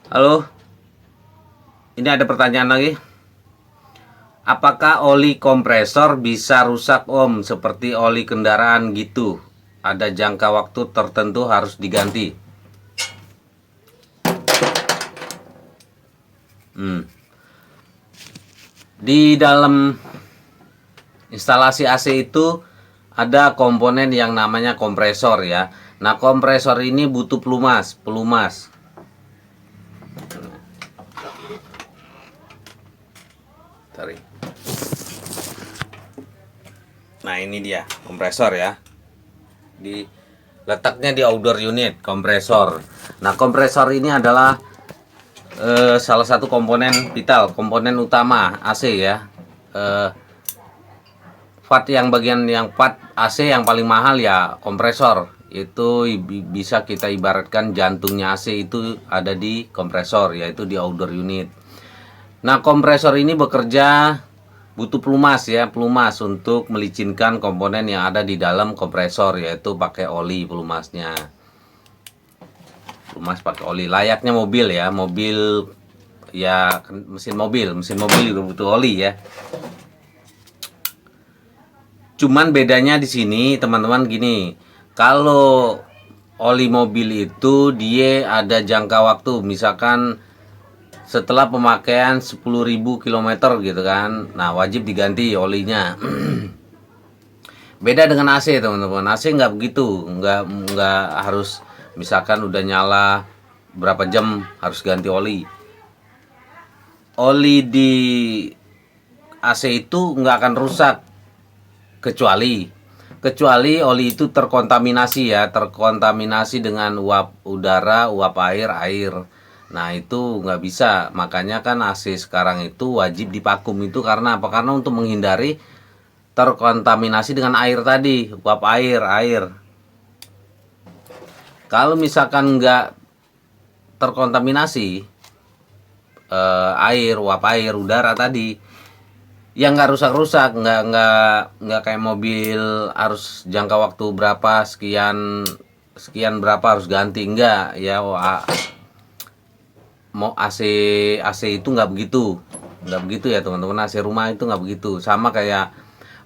Halo, ini ada pertanyaan lagi. Apakah oli kompresor bisa rusak om seperti oli kendaraan gitu? Ada jangka waktu tertentu harus diganti. Di dalam instalasi AC itu ada komponen yang namanya kompresor ya. Nah, kompresor ini butuh pelumas. Tarik. Nah, ini dia kompresor ya. Letaknya di outdoor unit kompresor. Nah, kompresor ini adalah salah satu komponen vital, komponen utama AC ya. Bagian yang part AC yang paling mahal ya kompresor. Itu bisa kita ibaratkan jantungnya AC itu ada di kompresor, yaitu di outdoor unit. Nah, kompresor ini bekerja butuh pelumas untuk melicinkan komponen yang ada di dalam kompresor, yaitu pakai oli pelumasnya. Pelumas pakai oli layaknya mobil ya, mesin mobil juga butuh oli ya. Cuman bedanya di sini teman-teman gini, kalau oli mobil itu dia ada jangka waktu, misalkan setelah pemakaian 10.000 km gitu kan, nah wajib diganti olinya. Beda dengan AC teman-teman, AC nggak begitu, nggak harus misalkan udah nyala berapa jam harus ganti oli. Oli di AC itu nggak akan rusak kecuali oli itu terkontaminasi dengan uap udara, uap air. Nah, itu nggak bisa. Makanya kan AC sekarang itu wajib divakum itu karena apa? Karena untuk menghindari terkontaminasi dengan air tadi, uap air. Kalau misalkan nggak terkontaminasi uap air, udara tadi, ya nggak rusak, nggak kayak mobil harus jangka waktu berapa sekian berapa harus ganti, enggak ya. Mau AC itu nggak begitu ya teman-teman. AC rumah itu nggak begitu, sama kayak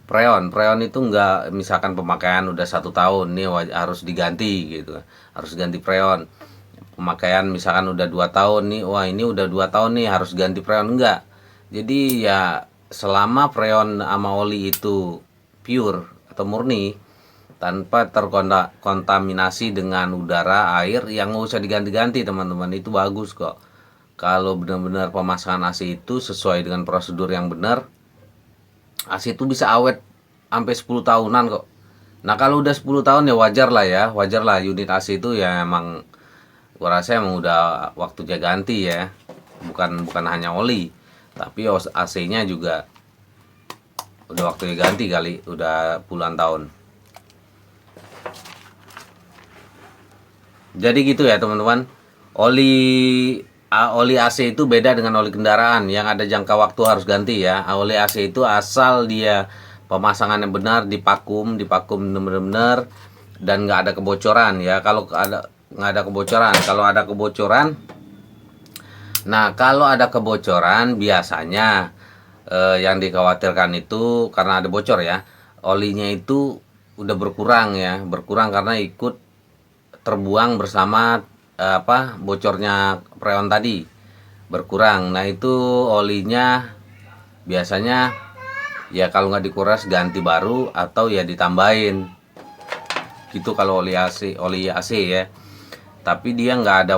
freon itu nggak, misalkan pemakaian udah 1 tahun nih harus diganti gitu, harus ganti freon. Pemakaian misalkan udah 2 tahun nih, wah ini udah 2 tahun nih harus ganti freon, enggak. Jadi ya selama freon sama oli itu pure atau murni tanpa terkontaminasi dengan udara, air, yang nggak usah diganti-ganti teman-teman, itu bagus kok. Kalau benar-benar pemasangan AC itu sesuai dengan prosedur yang benar, AC itu bisa awet sampai 10 tahunan kok. Nah, kalau udah 10 tahun ya wajar lah unit AC itu ya emang gua rasa emang udah waktunya ganti ya. Bukan hanya oli, tapi AC-nya juga udah waktunya ganti kali, udah puluhan tahun. Jadi gitu ya teman-teman. Oli oli AC itu beda dengan oli kendaraan yang ada jangka waktu harus ganti ya. Oli AC itu asal dia pemasangannya benar, dipakum benar-benar dan nggak ada kebocoran ya. Kalau ada nggak ada kebocoran, kalau ada kebocoran biasanya yang dikhawatirkan itu karena ada bocor ya. Olinya itu udah berkurang karena ikut terbuang bersama bocornya freon tadi, berkurang. Nah, itu olinya biasanya ya kalau nggak dikuras ganti baru atau ya ditambahin gitu kalau oli AC ya. Tapi dia nggak ada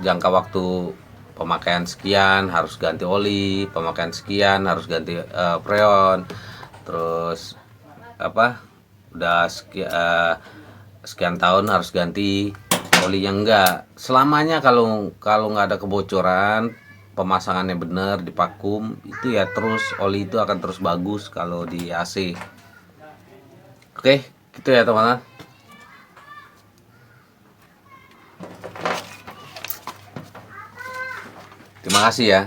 jangka waktu pemakaian sekian harus ganti oli, pemakaian sekian harus ganti freon, terus udah sekian tahun harus ganti oli. Yang enggak selamanya, kalau nggak ada kebocoran, pemasangannya benar, dipakum, itu ya terus oli itu akan terus bagus kalau di AC. Oke, gitu ya teman-teman. Terima kasih ya.